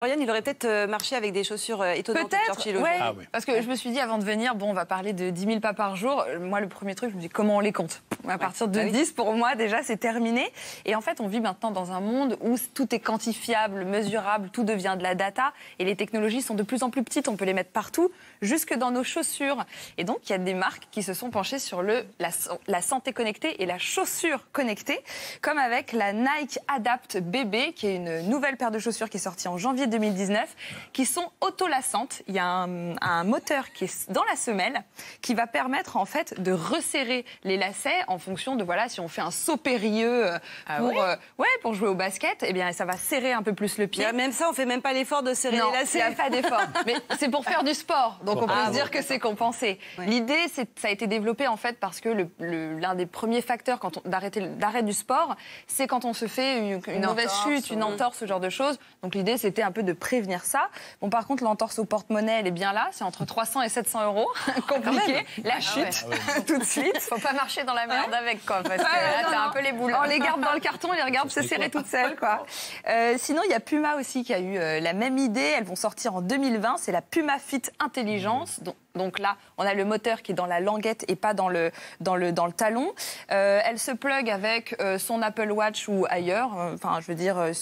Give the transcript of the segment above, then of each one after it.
Oriane, il aurait peut-être marché avec des chaussures étonnantes. Peut-être, ouais, ah, oui. Parce que je me suis dit avant de venir, bon, on va parler de 10 000 pas par jour. Moi, le premier truc, je me dis comment on les compte. À partir de 10, pour moi, déjà, c'est terminé. Et en fait, on vit maintenant dans un monde où tout est quantifiable, mesurable, tout devient de la data. Et les technologies sont de plus en plus petites, on peut les mettre partout, jusque dans nos chaussures. Et donc, il y a des marques qui se sont penchées sur la santé connectée et la chaussure connectée, comme avec la Nike Adapt BB, qui est une nouvelle paire de chaussures qui est sortie en janvier 2019, qui sont autolassantes. Il y a un moteur qui est dans la semelle qui va permettre en fait de resserrer les lacets en fonction de si on fait un saut périlleux pour jouer au basket, eh bien ça va serrer un peu plus le pied. Même ça, on fait même pas l'effort de serrer les lacets. Il n'y a pas d'effort. Mais c'est pour faire du sport, donc on peut se dire que c'est compensé. Ouais. L'idée, ça a été développé en fait parce que l'un des premiers facteurs d'arrêt du sport, c'est quand on se fait une mauvaise chute, une entorse, ce genre de choses. Donc l'idée, c'était un peu de prévenir ça. Bon, par contre, l'entorse au porte-monnaie, elle est bien là. C'est entre 300 et 700 €. Compliqué. La chute, tout de suite. Faut pas marcher dans la merde avec, quoi. Parce que là, t'as un peu les boules. On les garde dans le carton, on les regarde se serrer toutes seules, quoi. Sinon, il y a Puma aussi qui a eu la même idée. Elles vont sortir en 2020. C'est la Puma Fit Intelligence. Donc là, on a le moteur qui est dans la languette et pas dans le talon. Elle se plug avec son Apple Watch ou ailleurs,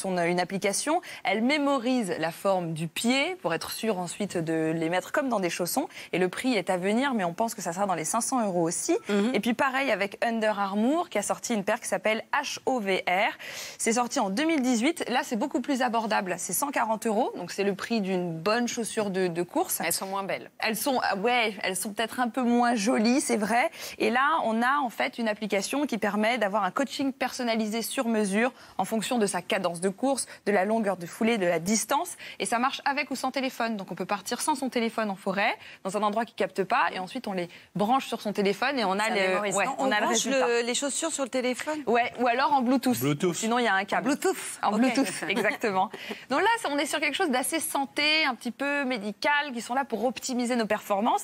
une application. Elle mémorise la forme du pied pour être sûre ensuite de les mettre comme dans des chaussons. Et le prix est à venir, mais on pense que ça sera dans les 500 € aussi. Et puis pareil avec Under Armour qui a sorti une paire qui s'appelle HOVR. C'est sorti en 2018. Là, c'est beaucoup plus abordable. C'est 140 €. Donc c'est le prix d'une bonne chaussure de course. Elles sont moins belles. Elles sont peut-être un peu moins jolies, c'est vrai. Et là, on a en fait une application qui permet d'avoir un coaching personnalisé sur mesure en fonction de sa cadence de course, de la longueur de foulée, de la distance. Et ça marche avec ou sans téléphone. Donc on peut partir sans son téléphone en forêt, dans un endroit qui capte pas, et ensuite on les branche sur son téléphone et on a le résultat. Les chaussures sur le téléphone. Ouais, ou alors en Bluetooth. Sinon il y a un câble. Bluetooth, exactement. Donc là, on est sur quelque chose d'assez santé, un petit peu médical, qui sont là pour optimiser nos performances.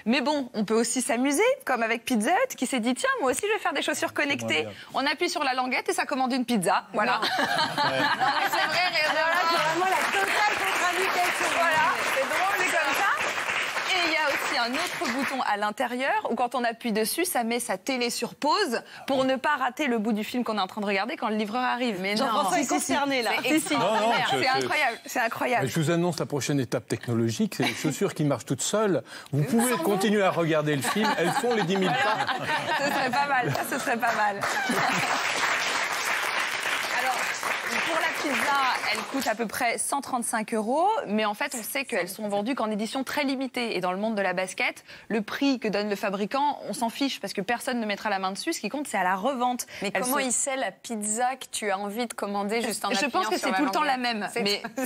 Mais bon, on peut aussi s'amuser, comme avec Pizza Hut, qui s'est dit, tiens, moi aussi, je vais faire des chaussures connectées. On appuie sur la languette et ça commande une pizza. Voilà. Non, mais c'est vrai, c'est vraiment la totale contre-indication. Voilà, c'est drôle, c'est comme ça. Et il y a aussi un autre bouton à l'intérieur où quand on appuie dessus, ça met sa télé sur pause pour ne pas rater le bout du film qu'on est en train de regarder quand le livreur arrive. Mais Jean-François est concerné là. C'est incroyable, c'est incroyable. Je vous annonce la prochaine étape technologique, c'est les chaussures qui marchent toutes seules. Vous pouvez continuer à regarder le film, elles font les 10 000 pas. Ce serait pas mal, ce serait pas mal. Pour la pizza, elle coûte à peu près 135 €, mais en fait, on sait qu'elles sont vendues qu'en édition très limitée. Et dans le monde de la basket, le prix que donne le fabricant, on s'en fiche parce que personne ne mettra la main dessus. Ce qui compte, c'est à la revente. Mais comment il sait la pizza que tu as envie de commander juste en appuyant sur la Je pense que c'est tout le temps la même.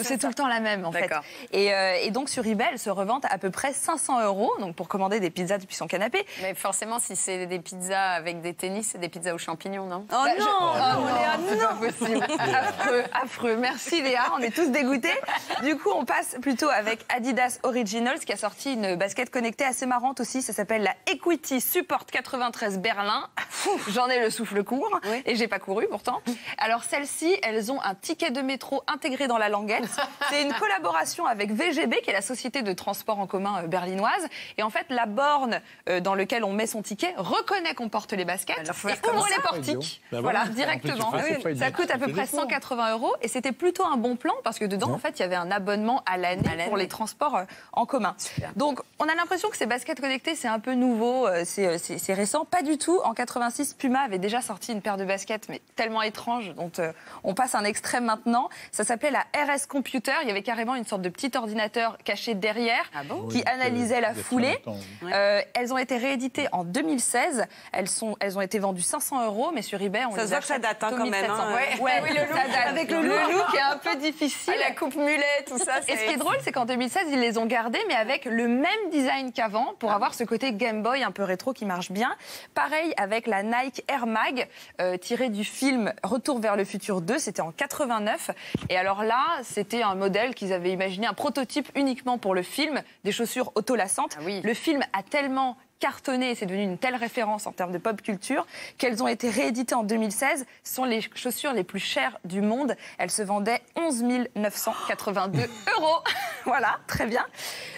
C'est tout le temps la même, en fait. Et donc, sur eBay, elle se revend à peu près 500 €, donc pour commander des pizzas depuis son canapé. Mais forcément, si c'est des pizzas avec des tennis, c'est des pizzas aux champignons, non? Oh non, Léa, non, c'est pas possible. Affreux. Merci Léa, on est tous dégoûtés. Du coup, on passe plutôt avec Adidas Originals qui a sorti une basket connectée assez marrante aussi. Ça s'appelle la Equity Support 93 Berlin. J'en ai le souffle court et j'ai pas couru pourtant. Alors celles-ci, elles ont un ticket de métro intégré dans la languette. C'est une collaboration avec VGB qui est la société de transport en commun berlinoise. Et en fait, la borne dans laquelle on met son ticket reconnaît qu'on porte les baskets et ouvre les portiques. Voilà, directement. Ça coûte à peu près 180 € et c'était plutôt un bon plan parce que dedans, en fait, il y avait un abonnement à l'année pour les transports en commun. Super. Donc, on a l'impression que ces baskets connectées, c'est un peu nouveau, c'est récent. Pas du tout. En 86, Puma avait déjà sorti une paire de baskets, mais tellement étrange, dont on passe un extrait maintenant. Ça s'appelait la RS Computer. Il y avait carrément une sorte de petit ordinateur caché derrière qui analysait la foulée. Elles ont été rééditées en 2016. Elles ont été vendues 500 €, mais sur eBay, on les a ça date quand même. Avec le look est un peu difficile. La coupe mulet, tout ça. Et ce qui est drôle, c'est qu'en 2016, ils les ont gardés, mais avec le même design qu'avant, pour avoir ce côté Game Boy un peu rétro qui marche bien. Pareil avec la Nike Air Mag, tirée du film Retour vers le futur 2, c'était en 89. Et alors là, c'était un modèle qu'ils avaient imaginé, un prototype uniquement pour le film, des chaussures autolassantes. Le film a tellement cartonné et c'est devenu une telle référence en termes de pop culture qu'elles ont été rééditées en 2016. Ce sont les chaussures les plus chères du monde. Elles se vendaient 11 982 €. Voilà, très bien.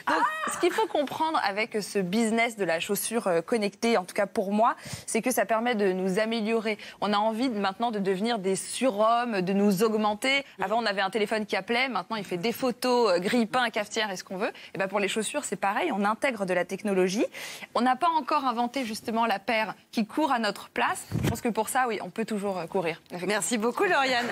Donc, ce qu'il faut comprendre avec ce business de la chaussure connectée, en tout cas pour moi, c'est que ça permet de nous améliorer. On a envie maintenant de devenir des surhommes, de nous augmenter. Avant, on avait un téléphone qui appelait. Maintenant, il fait des photos, grille-pain, cafetière et ce qu'on veut. Et ben pour les chaussures, c'est pareil. On intègre de la technologie. On n'a pas encore inventé justement la paire qui court à notre place. Je pense que pour ça, oui, on peut toujours courir. Merci beaucoup, Lauriane.